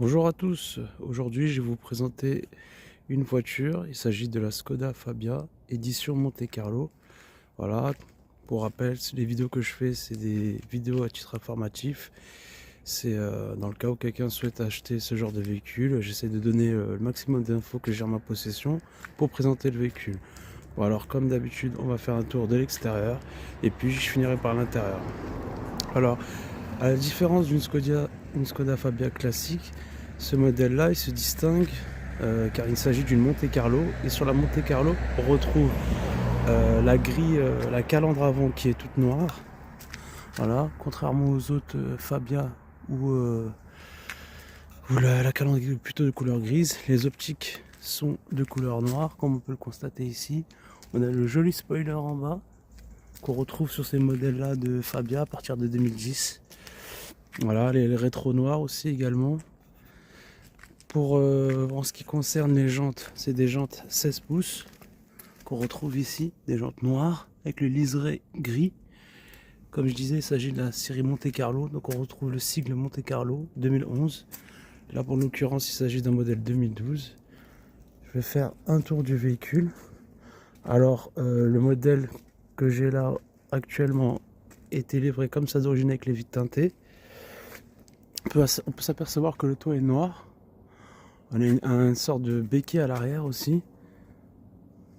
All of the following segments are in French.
Bonjour à tous, aujourd'hui je vais vous présenter une voiture, il s'agit de la Skoda Fabia édition Monte Carlo. Voilà, pour rappel, les vidéos que je fais c'est des vidéos à titre informatif, c'est dans le cas où quelqu'un souhaite acheter ce genre de véhicule, j'essaie de donner le maximum d'infos que j'ai en ma possession pour présenter le véhicule. Bon alors comme d'habitude on va faire un tour de l'extérieur et puis je finirai par l'intérieur. Alors à la différence d'une Skoda Fabia classique, ce modèle-là il se distingue car il s'agit d'une Monte Carlo. Et sur la Monte Carlo, on retrouve la grille, la calandre avant qui est toute noire. Voilà, contrairement aux autres Fabia où la calandre est plutôt de couleur grise, les optiques sont de couleur noire, comme on peut le constater ici. On a le joli spoiler en bas qu'on retrouve sur ces modèles-là de Fabia à partir de 2010. Voilà, les rétros noirs aussi également. Pour en ce qui concerne les jantes, c'est des jantes 16 pouces qu'on retrouve ici, des jantes noires avec le liseré gris. Comme je disais, il s'agit de la série Monte Carlo, donc on retrouve le sigle Monte Carlo 2011. Là pour l'occurrence, il s'agit d'un modèle 2012. Je vais faire un tour du véhicule. Alors le modèle que j'ai là actuellement était livré comme ça d'origine avec les vitres teintées. On peut s'apercevoir que le toit est noir. On a une sorte de béquet à l'arrière aussi,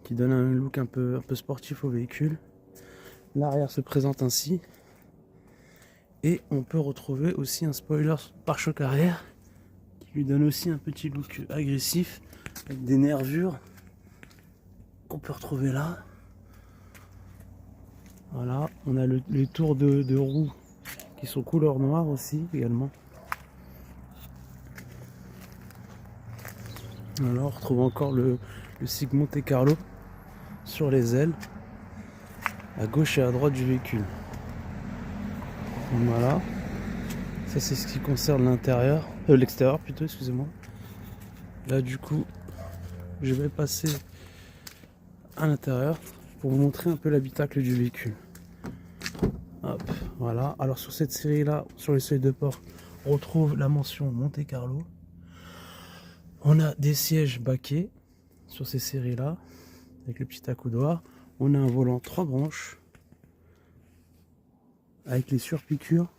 qui donne un look un peu sportif au véhicule. L'arrière se présente ainsi. Et on peut retrouver aussi un spoiler pare-choc arrière, qui lui donne aussi un petit look agressif, avec des nervures qu'on peut retrouver là. Voilà, on a les tours de roues qui sont couleur noire aussi également. Alors on retrouve encore le sigle Monte Carlo sur les ailes, à gauche et à droite du véhicule. Voilà, ça c'est ce qui concerne l'intérieur, l'extérieur plutôt, excusez-moi. Là du coup, je vais passer à l'intérieur pour vous montrer un peu l'habitacle du véhicule. Hop, voilà, alors sur cette série là, sur les seuils de port, on retrouve la mention Monte Carlo. On a des sièges baquets sur ces séries là, avec le petit accoudoir. On a un volant 3 branches, avec les surpiqûres.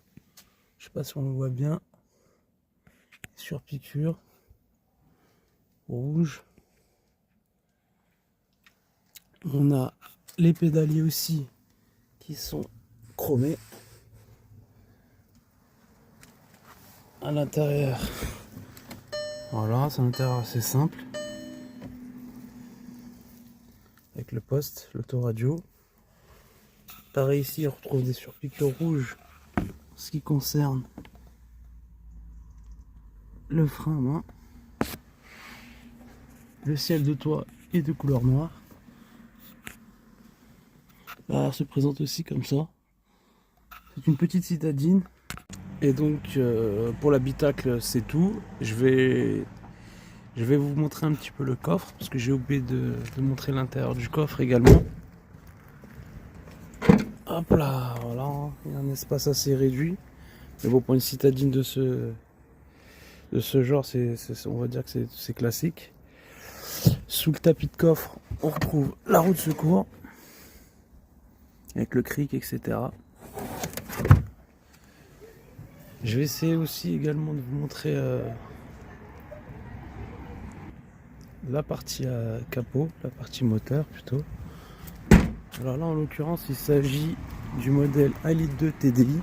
Je sais pas si on le voit bien. Surpiqûres rouge. On a les pédaliers aussi qui sont chromés. À l'intérieur, voilà, c'est un intérieur assez simple. Avec le poste, l'autoradio. Pareil ici, on retrouve des surpiqûres rouges en ce qui concerne le frein à main. Le ciel de toit est de couleur noire. L'arrière se présente aussi comme ça. C'est une petite citadine. Et donc pour l'habitacle c'est tout. Je vais vous montrer un petit peu le coffre parce que j'ai oublié de montrer l'intérieur du coffre également. Hop là, voilà, il y a un espace assez réduit. Mais bon, pour une citadine de ce genre, on va dire que c'est classique. Sous le tapis de coffre, on retrouve la roue de secours avec le cric, etc. Je vais essayer aussi également de vous montrer la partie capot, la partie moteur plutôt. Alors là en l'occurrence il s'agit du modèle 1,2 litre TDI.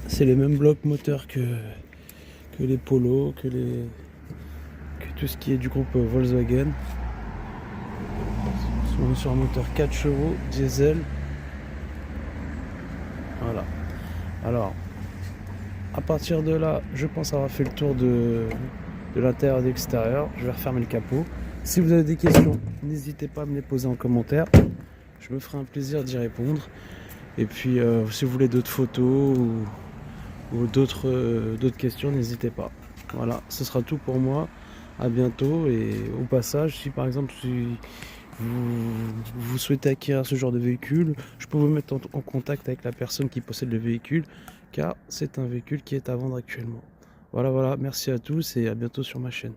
C'est les mêmes blocs moteurs que les Polo, que tout ce qui est du groupe Volkswagen. On est sur un moteur 4 chevaux, diesel. Voilà. Alors, à partir de là, je pense avoir fait le tour de l'intérieur et de l'extérieur. Je vais refermer le capot. Si vous avez des questions, n'hésitez pas à me les poser en commentaire. Je me ferai un plaisir d'y répondre. Et puis, si vous voulez d'autres photos ou d'autres questions, n'hésitez pas. Voilà, ce sera tout pour moi. À bientôt. Et au passage, si par exemple vous souhaitez acquérir ce genre de véhicule, je peux vous mettre en contact avec la personne qui possède le véhicule, car c'est un véhicule qui est à vendre actuellement. Voilà, voilà, merci à tous et à bientôt sur ma chaîne.